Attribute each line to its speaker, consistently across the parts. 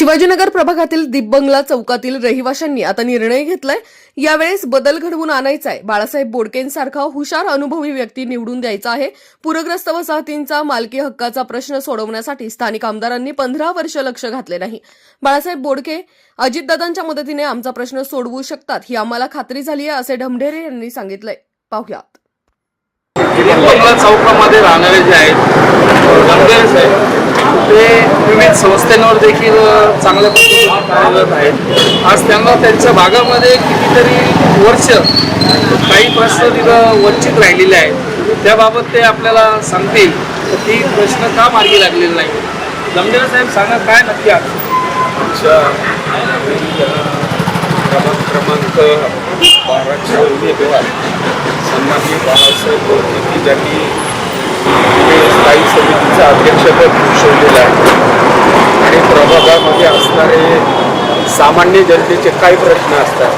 Speaker 1: शिवाजीनगर प्रभागातील दीपबंगला चौकातील रहिवाशांनी आता निर्णय घेतलाय. यावेळेस बदल घडवून आणायचा आहे. बाळासाहेब बोडकेंसारखा हुशार अनुभवी व्यक्ती निवडून द्यायचा आहे. पूरग्रस्त वसाहतींचा मालकी हक्काचा प्रश्न सोडवण्यासाठी स्थानिक आमदारांनी 15 वर्ष लक्ष घातले नाही. बाळासाहेब बोडके अजितदादांच्या मदतीने आमचा प्रश्न सोडवू शकतात ही आम्हाला खात्री झाली आहे, असे ढमढेरे यांनी सांगितलंय. पाहुयात.
Speaker 2: दीपबंगला चौकामध्ये राहणारे जे आहेत ढमढेरे साहेब, ते विविध संस्थांवर देखील चांगल्या पद्धतीने कार्यरत आहेत. आज त्यांना त्यांच्या भागामध्ये कितीतरी वर्ष काही प्रश्न तिथं वंचित राहिलेले आहेत. त्याबाबत ते आपल्याला सांगतील की प्रश्न का मार्गी लागलेले नाही. ढमढेरे साहेब सांगा, काय नक्की
Speaker 3: आमच्या प्रभाग क्रमांक 12च्या उमेदवार सन्माननीय बाळासाहेब बोडके ज्यांनी स्थायी समितीचं अध्यक्षपद भूषवलेलं आहे आणि प्रभागामध्ये असणारे सामान्य जनतेचे काय प्रश्न असतात,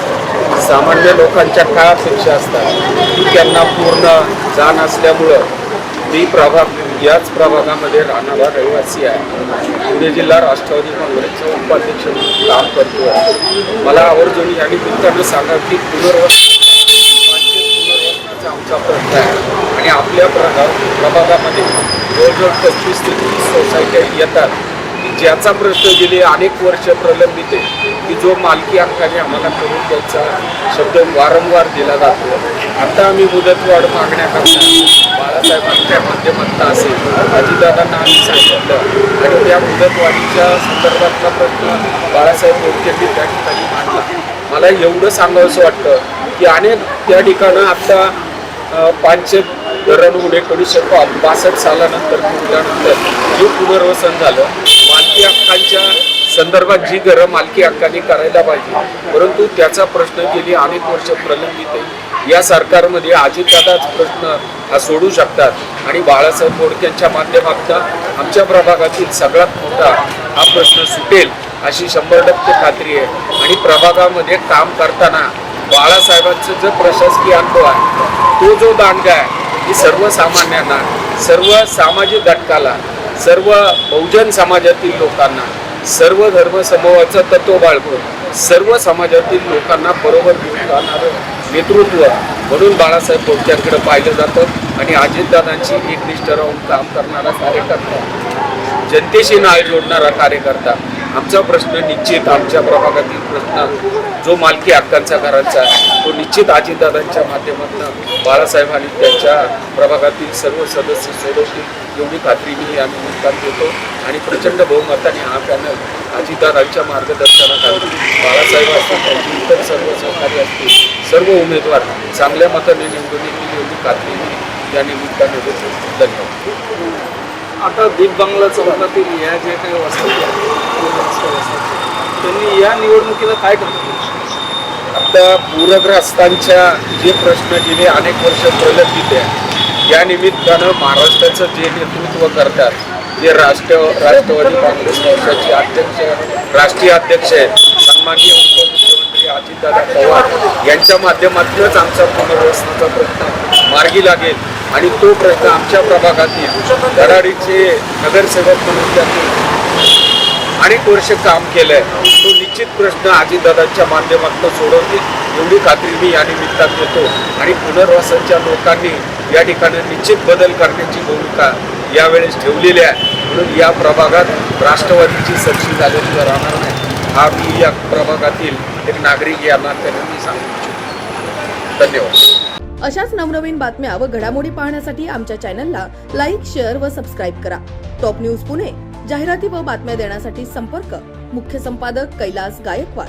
Speaker 3: सामान्य लोकांच्या काय अपेक्षा असतात ही त्यांना पूर्ण जाण असल्यामुळं मी याच प्रभागामध्ये राहणारा रहिवासी आहे. पुणे जिल्हा राष्ट्रवादी काँग्रेसचा उपाध्यक्ष म्हणून काम करतो. मला आवर्जून या निमित्तानं सांगा की पुनर्वसनाचा आमचा प्रश्न आहे आणि आपल्या प्रभागामध्ये जवळजवळ 25 ते 30 सोसायट्या येतात की ज्याचा प्रश्न गेले अनेक वर्ष प्रलंबित आहे की जो मालकी हक्काने आम्हाला करून द्यायचा शब्द वारंवार दिला जातो. आता आम्ही मुदतवाढ मागण्याकरता बाळासाहेबांच्या माध्यमातून असेल अजितदादांना आम्ही सांगितलं आणि त्या मुदतवाढीच्या संदर्भातला प्रश्न बाळासाहेब बोडकेंनी त्या ठिकाणी मांडला. मला एवढं सांगावंसं वाटतं की अनेक त्या ठिकाणं आता पाचशेत धरण होणे 1962 सालानंतर जे पुनर्वसन झालं मालकी हक्कांच्या संदर्भात जी घरं मालकी हक्काने करायला पाहिजे, परंतु त्याचा प्रश्न गेली अनेक वर्ष प्रलंबित आहे. या सरकारमध्ये अजितदादाच प्रश्न हा सोडू शकतात आणि बाळासाहेब बोडकेंच्या माध्यमातून आमच्या प्रभागातील सगळ्यात मोठा हा प्रश्न सुटेल अशी 100% खात्री आहे. आणि प्रभागामध्ये काम करताना बाळासाहेबांचं जो प्रशासकीय अनुभव आहे तो जो दांडगा आहे की सर्वसामान्यांना, सर्व सामाजिक घटकाला, सर्व बहुजन समाजातील लोकांना, सर्व धर्म समूहाचं तत्व बाळगून सर्व समाजातील लोकांना बरोबर घेऊन जाणारं नेतृत्व म्हणून बाळासाहेब बोडकेंकडे पाहिलं जातं. आणि अजितदादांची एकनिष्ठ राहून काम करणारा कार्यकर्ता, जनतेशी नाळ जोडणारा कार्यकर्ता. आमचा प्रश्न निश्चित, आमच्या प्रभागातील प्रश्न जो मालकी हक्कांचा घरांचा आहे तो निश्चित अजितदादांच्या माध्यमातून बाळासाहेब आणि त्यांच्या प्रभागातील सर्व सदस्य सोडवतील एवढी खात्री मी या निमित्तानं देतो. आणि प्रचंड बहुमताने हा पॅनल अजितदादांच्या मार्गदर्शनाखाली बाळासाहेब असतील, त्यांची इतर सर्व सहकारी असतील, सर्व उमेदवार चांगल्या मताने निवडून येतील एवढी खात्री मी या निमित्ताने देतो. धन्यवाद.
Speaker 2: आता दीपबंगला चौकातील या जे काही वसाहती त्यांनी या निवडणुकीला काय करतो?
Speaker 3: आता पूरग्रस्तांच्या जे प्रश्न गेले अनेक वर्ष प्रलंबित आहे या निमित्तानं महाराष्ट्राचं जे नेतृत्व करतात, जे राष्ट्रवादी काँग्रेस पक्षाचे अध्यक्ष, राष्ट्रीय अध्यक्ष आहेत सन्माननीय उपमुख्यमंत्री अजितदादा पवार यांच्या माध्यमातूनच आमचा पुनर्वसनाचा प्रश्न मार्गी लागेल. आणि तो प्रश्न आमच्या प्रभागातील धडाडीचे नगरसेवक म्हणून त्यांनी अनेक वर्ष काम केलंय तो निश्चित प्रश्न अजितदादांच्या माध्यमातून सोडवतील एवढी खात्री मी या निमित्तानं देतो. आणि पुनर्वसनच्या लोकांनी या ठिकाणी निश्चित बदल करण्याची भूमिका यावेळेस ठेवलेली आहे. म्हणून या प्रभागात राष्ट्रवादीची सरशी झाल्याची राहणार नाही हा मी या प्रभागातील एक नागरिक या नात्याने मी सांगू इच्छितो. धन्यवाद.
Speaker 1: अशाच नवनवीन बातम्या व घडामोडी पाहण्यासाठी आमच्या चॅनलला लाईक, शेअर व सबस्क्राईब करा. Top news Pune. जाहिराती व बातम्या देण्यासाठी संपर्क मुख्य संपादक कैलास गायकवाड.